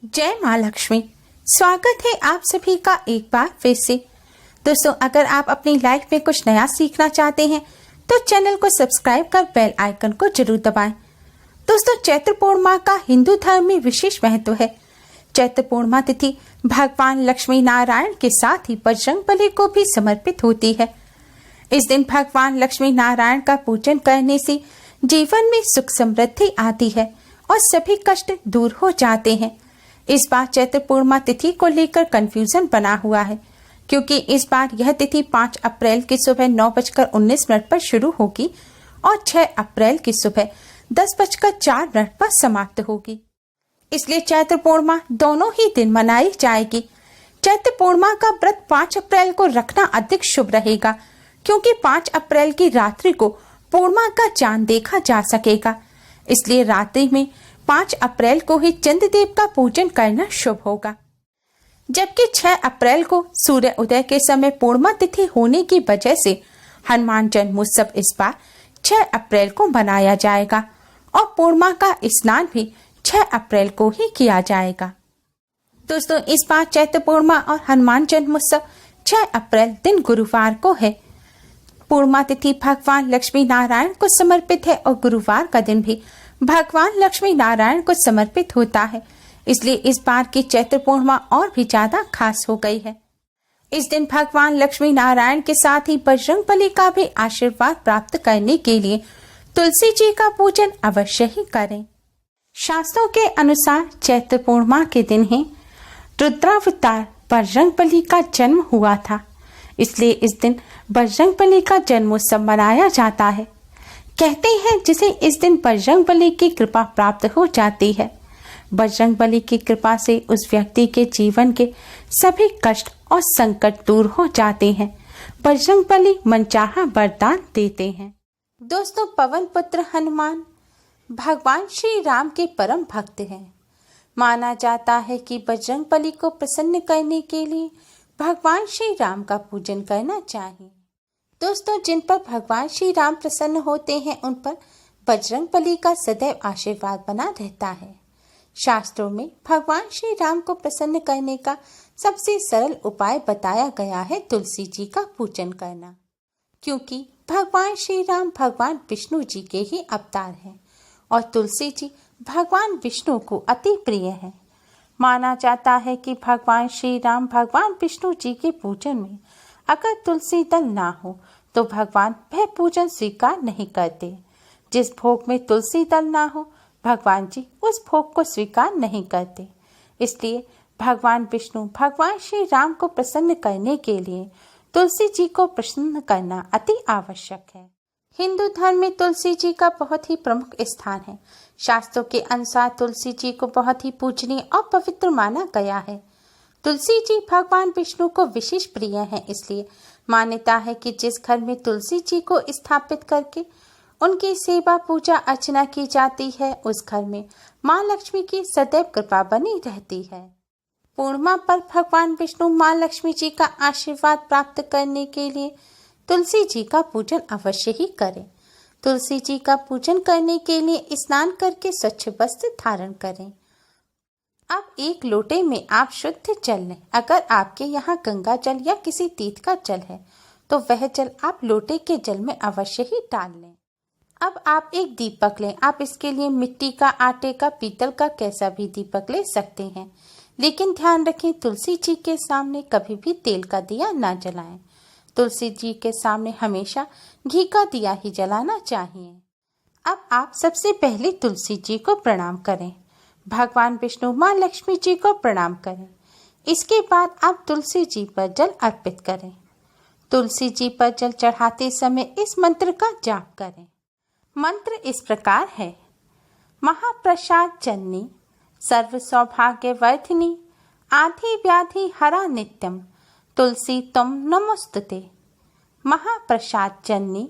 जय माँ लक्ष्मी। स्वागत है आप सभी का एक बार फिर से। दोस्तों, अगर आप अपनी लाइफ में कुछ नया सीखना चाहते हैं तो चैनल को सब्सक्राइब कर बेल आइकन को जरूर दबाएं। दोस्तों, चैत्र पूर्णिमा का हिंदू धर्म में विशेष महत्व है। चैत्र पूर्णिमा तिथि भगवान लक्ष्मी नारायण के साथ ही बजरंगबली को भी समर्पित होती है। इस दिन भगवान लक्ष्मी नारायण का पूजन करने से जीवन में सुख समृद्धि आती है और सभी कष्ट दूर हो जाते हैं। इस बार चैत्र पूर्णिमा तिथि को लेकर कंफ्यूजन बना हुआ है, क्योंकि इस बार यह तिथि 5 अप्रैल की सुबह 9:19 पर शुरू होगी और 6 अप्रैल की सुबह 10:04 पर समाप्त होगी। इसलिए चैत्र पूर्णिमा दोनों ही दिन मनाई जाएगी। चैत्र पूर्णिमा का व्रत 5 अप्रैल को रखना अधिक शुभ रहेगा, क्योंकि 5 अप्रैल की रात्रि को पूर्णिमा का चांद देखा जा सकेगा। इसलिए रात्रि में 5 अप्रैल को ही चंद्रदेव का पूजन करना शुभ होगा। जबकि 6 अप्रैल को सूर्य उदय के समय पूर्णिमा तिथि होने की वजह से हनुमान जन्मोत्सव इस बार 6 अप्रैल को मनाया जाएगा और पूर्णिमा का स्नान भी 6 अप्रैल को ही किया जाएगा। दोस्तों, इस बार चैत्र पूर्णिमा और हनुमान जन्मोत्सव 6 अप्रैल दिन गुरुवार को है। पूर्णिमा तिथि भगवान लक्ष्मी नारायण को समर्पित है और गुरुवार का दिन भी भगवान लक्ष्मी नारायण को समर्पित होता है। इसलिए इस बार की चैत्र पूर्णिमा और भी ज्यादा खास हो गई है। इस दिन भगवान लक्ष्मी नारायण के साथ ही बजरंगबली का भी आशीर्वाद प्राप्त करने के लिए तुलसी जी का पूजन अवश्य ही करें। शास्त्रों के अनुसार चैत्र पूर्णिमा के दिन ही रुद्रावतार बजरंगबली का जन्म हुआ था। इसलिए इस दिन बजरंगबली का जन्मोत्सव मनाया जाता है। कहते हैं जिसे इस दिन बजरंगबली की कृपा प्राप्त हो जाती है। बजरंगबली की कृपा से उस व्यक्ति के जीवन के सभी कष्ट और संकट दूर हो जाते हैं। बजरंगबली मनचाहा वरदान देते हैं। दोस्तों, पवन पुत्र हनुमान भगवान श्री राम के परम भक्त हैं। माना जाता है कि बजरंगबली को प्रसन्न करने के लिए भगवान श्री राम का पूजन करना चाहिए। दोस्तों, जिन पर भगवान श्री राम प्रसन्न होते हैं उन पर बजरंगबली का सदैव आशीर्वाद बना रहता है। शास्त्रों में भगवान श्री राम को प्रसन्न करने का सबसे सरल उपाय बताया गया है तुलसी जी का पूजन करना, क्योंकि भगवान श्री राम भगवान विष्णु जी के ही अवतार हैं और तुलसी जी भगवान विष्णु को अति प्रिय है। माना जाता है कि भगवान श्री राम भगवान विष्णु जी के पूजन में अगर तुलसी दल ना हो तो भगवान वह पूजन स्वीकार नहीं करते। जिस भोग में तुलसी दल ना हो भगवान जी उस भोग को स्वीकार नहीं करते। इसलिए भगवान विष्णु भगवान श्री राम को प्रसन्न करने के लिए तुलसी जी को प्रसन्न करना अति आवश्यक है। हिंदू धर्म में तुलसी जी का बहुत ही प्रमुख स्थान है। शास्त्रों के अनुसार तुलसी जी को बहुत ही पूजनीय और पवित्र माना गया है। तुलसी जी भगवान विष्णु को विशेष प्रिय है। इसलिए मान्यता है कि जिस घर में तुलसी जी को स्थापित करके उनकी सेवा पूजा अर्चना की जाती है उस घर में माँ लक्ष्मी की सदैव कृपा बनी रहती है। पूर्णिमा पर भगवान विष्णु माँ लक्ष्मी जी का आशीर्वाद प्राप्त करने के लिए तुलसी जी का पूजन अवश्य ही करें। तुलसी जी का पूजन करने के लिए स्नान करके स्वच्छ वस्त्र धारण करें। अब एक लोटे में आप शुद्ध जल लें। अगर आपके यहाँ गंगा जल या किसी तीर्थ का जल है तो वह जल आप लोटे के जल में अवश्य ही डाल लें। अब आप एक दीपक लें। आप इसके लिए मिट्टी का, आटे का, पीतल का कैसा भी दीपक ले सकते हैं, लेकिन ध्यान रखें तुलसी जी के सामने कभी भी तेल का दिया ना जलाएं। तुलसी जी के सामने हमेशा घी का दिया ही जलाना चाहिए। अब आप सबसे पहले तुलसी जी को प्रणाम करें। भगवान विष्णु माँ लक्ष्मी जी को प्रणाम करें। इसके बाद आप तुलसी जी पर जल अर्पित करें। तुलसी जी पर जल चढ़ाते समय इस मंत्र का जाप करें। मंत्र इस प्रकार है: महाप्रसाद जननी, सर्व सौभाग्य वर्धिनी, आधि व्याधि हरा नित्यम, तुलसी तुम नमोस्तुते। महाप्रसाद जननी,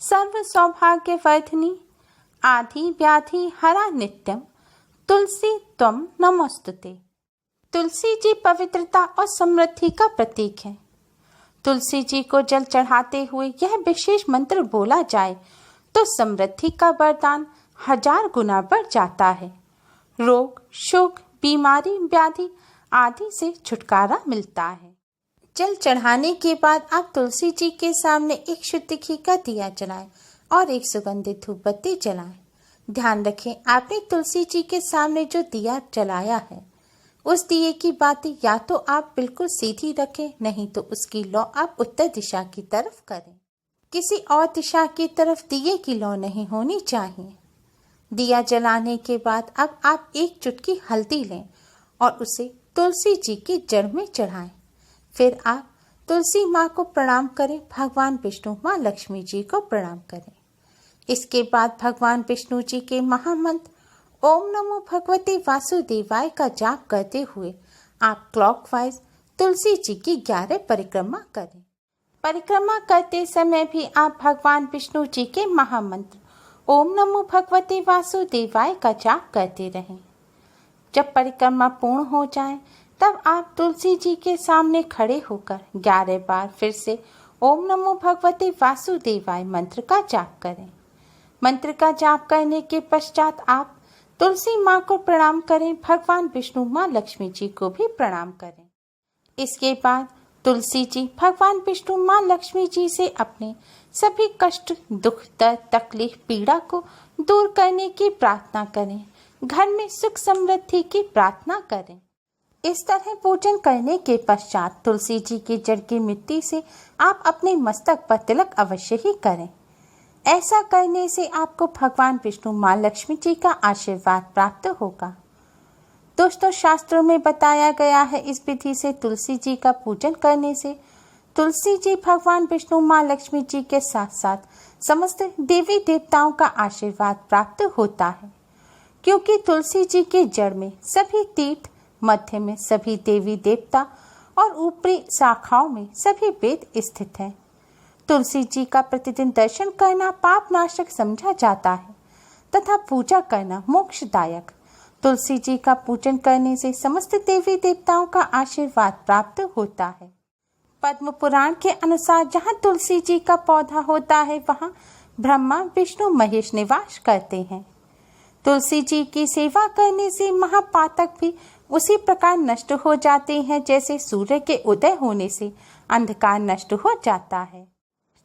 सर्व सौभाग्य वर्धिनी, आधि व्याधि हरा नित्यम, तुलसी त्वम नमोस्तुते। तुलसी जी पवित्रता और समृद्धि का प्रतीक है। तुलसी जी को जल चढ़ाते हुए यह विशेष मंत्र बोला जाए तो समृद्धि का वरदान 1000 गुना बढ़ जाता है। रोग, शोक, बीमारी व्याधि आदि से छुटकारा मिलता है। जल चढ़ाने के बाद आप तुलसी जी के सामने एक शुद्ध घी का दिया जलाएं और एक सुगंधित धूप बत्ती जलाएं। ध्यान रखें, आपने तुलसी जी के सामने जो दिया जलाया है उस दिए की बाती या तो आप बिल्कुल सीधी रखें, नहीं तो उसकी लौ आप उत्तर दिशा की तरफ करें। किसी और दिशा की तरफ दिए की लौ नहीं होनी चाहिए। दिया जलाने के बाद अब आप एक चुटकी हल्दी लें और उसे तुलसी जी की जड़ में चढ़ाएं। फिर आप तुलसी माँ को प्रणाम करें, भगवान विष्णु, माँ लक्ष्मी जी को प्रणाम करें। इसके बाद भगवान विष्णु जी के महामंत्र ओम नमो भगवते वासुदेवाय का जाप करते हुए आप क्लॉकवाइज तुलसी जी की 11 परिक्रमा करें। परिक्रमा करते समय भी आप भगवान विष्णु जी के महामंत्र ओम नमो भगवते वासुदेवाय का जाप करते रहें। जब परिक्रमा पूर्ण हो जाए तब आप तुलसी जी के सामने खड़े होकर 11 बार फिर से ओम नमो भगवते वासुदेवाय मंत्र का जाप करें। मंत्र का जाप करने के पश्चात आप तुलसी माँ को प्रणाम करें, भगवान विष्णु, माँ लक्ष्मी जी को भी प्रणाम करें। इसके बाद तुलसी जी भगवान विष्णु, माँ लक्ष्मी जी से अपने सभी कष्ट, दुख, दर्द, तकलीफ, पीड़ा को दूर करने की प्रार्थना करें। घर में सुख समृद्धि की प्रार्थना करें। इस तरह पूजन करने के पश्चात तुलसी जी की जड़ की मिट्टी से आप अपने मस्तक पर तिलक अवश्य ही करें। ऐसा करने से आपको भगवान विष्णु, माँ लक्ष्मी जी का आशीर्वाद प्राप्त होगा। दोस्तों, शास्त्रों में बताया गया है इस विधि से तुलसी जी का पूजन करने से तुलसी जी भगवान विष्णु, माँ लक्ष्मी जी के साथ साथ समस्त देवी देवताओं का आशीर्वाद प्राप्त होता है, क्योंकि तुलसी जी के जड़ में सभी तीर्थ, मध्य में सभी देवी देवता और ऊपरी शाखाओं में सभी वेद स्थित हैं। तुलसी जी का प्रतिदिन दर्शन करना पाप नाशक समझा जाता है तथा पूजा करना मोक्षदायक। तुलसी जी का पूजन करने से समस्त देवी देवताओं का आशीर्वाद प्राप्त होता है। पद्म पुराण के अनुसार जहाँ तुलसी जी का पौधा होता है वहाँ ब्रह्मा, विष्णु, महेश निवास करते हैं। तुलसी जी की सेवा करने से महापातक भी उसी प्रकार नष्ट हो जाते हैं जैसे सूर्य के उदय होने से अंधकार नष्ट हो जाता है।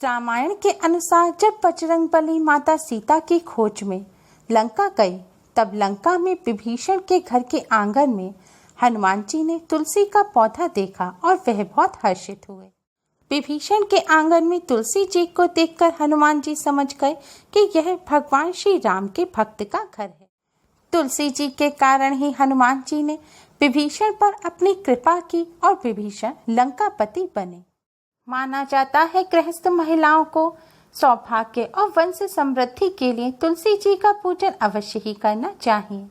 रामायण के अनुसार जब बजरंगबली माता सीता की खोज में लंका गई तब लंका में विभीषण के घर के आंगन में हनुमान जी ने तुलसी का पौधा देखा और वह बहुत हर्षित हुए। विभीषण के आंगन में तुलसी जी को देखकर हनुमान जी समझ गए कि यह भगवान श्री राम के भक्त का घर है। तुलसी जी के कारण ही हनुमान जी ने विभीषण पर अपनी कृपा की और विभीषण लंकापति बने। माना जाता है गृहस्थ महिलाओं को सौभाग्य और वंश समृद्धि के लिए तुलसी जी का पूजन अवश्य ही करना चाहिए।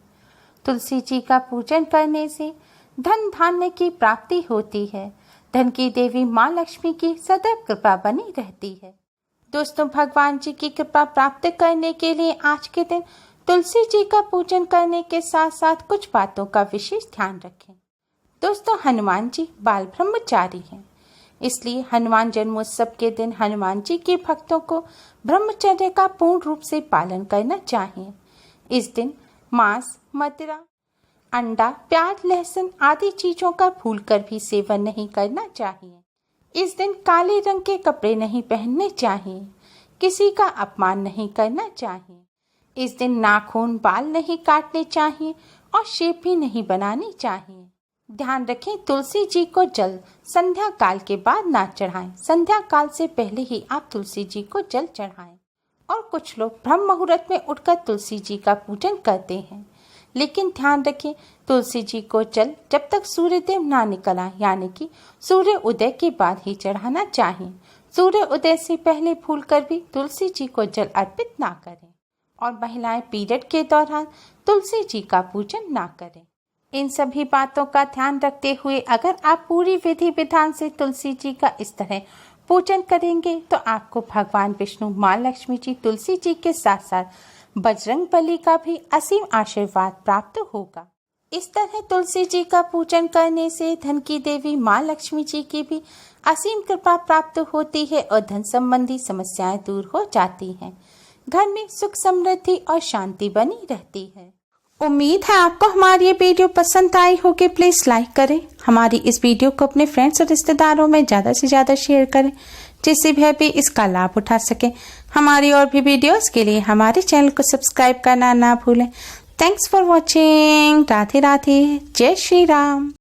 तुलसी जी का पूजन करने से धन धान्य की प्राप्ति होती है। धन की देवी माँ लक्ष्मी की सदैव कृपा बनी रहती है। दोस्तों, भगवान जी की कृपा प्राप्त करने के लिए आज के दिन तुलसी जी का पूजन करने के साथ साथ कुछ बातों का विशेष ध्यान रखें। दोस्तों, हनुमान जी बाल ब्रह्मचारी हैं, इसलिए हनुमान जन्मोत्सव के दिन हनुमान जी के भक्तों को ब्रह्मचर्य का पूर्ण रूप से पालन करना चाहिए। इस दिन मांस, मदिरा, अंडा, प्याज, लहसुन आदि चीजों का भूलकर भी सेवन नहीं करना चाहिए। इस दिन काले रंग के कपड़े नहीं पहनने चाहिए। किसी का अपमान नहीं करना चाहिए। इस दिन नाखून, बाल नहीं काटने चाहिए और शेप भी नहीं बनानी चाहिए। ध्यान रखें, तुलसी जी को जल संध्या काल के बाद ना चढ़ाएं। संध्या काल से पहले ही आप तुलसी जी को जल चढ़ाएं। और कुछ लोग ब्रह्म मुहूर्त में उठकर तुलसी जी का पूजन करते हैं, लेकिन ध्यान रखें, तुलसी जी को जल जब तक सूर्यदेव ना निकल आए यानी कि सूर्य उदय के बाद ही चढ़ाना चाहिए। सूर्य उदय से पहले भूलकर भी तुलसी जी को जल अर्पित ना करें। और महिलाएं पीरियड के दौरान तुलसी जी का पूजन ना करें। इन सभी बातों का ध्यान रखते हुए अगर आप पूरी विधि विधान से तुलसी जी का इस तरह पूजन करेंगे तो आपको भगवान विष्णु, माँ लक्ष्मी जी, तुलसी जी के साथ साथ बजरंगबली का भी असीम आशीर्वाद प्राप्त होगा। इस तरह तुलसी जी का पूजन करने से धन की देवी माँ लक्ष्मी जी की भी असीम कृपा प्राप्त होती है और धन संबंधी समस्याएं दूर हो जाती हैं। घर में सुख समृद्धि और शांति बनी रहती है। उम्मीद है आपको हमारी ये वीडियो पसंद आई होगी। प्लीज़ लाइक करें, हमारी इस वीडियो को अपने फ्रेंड्स और रिश्तेदारों में ज़्यादा से ज़्यादा शेयर करें, जिससे वह भी इसका लाभ उठा सके। हमारी और भी वीडियोस के लिए हमारे चैनल को सब्सक्राइब करना ना भूलें। Thanks for watching. Radhe Radhe, जय श्री राम।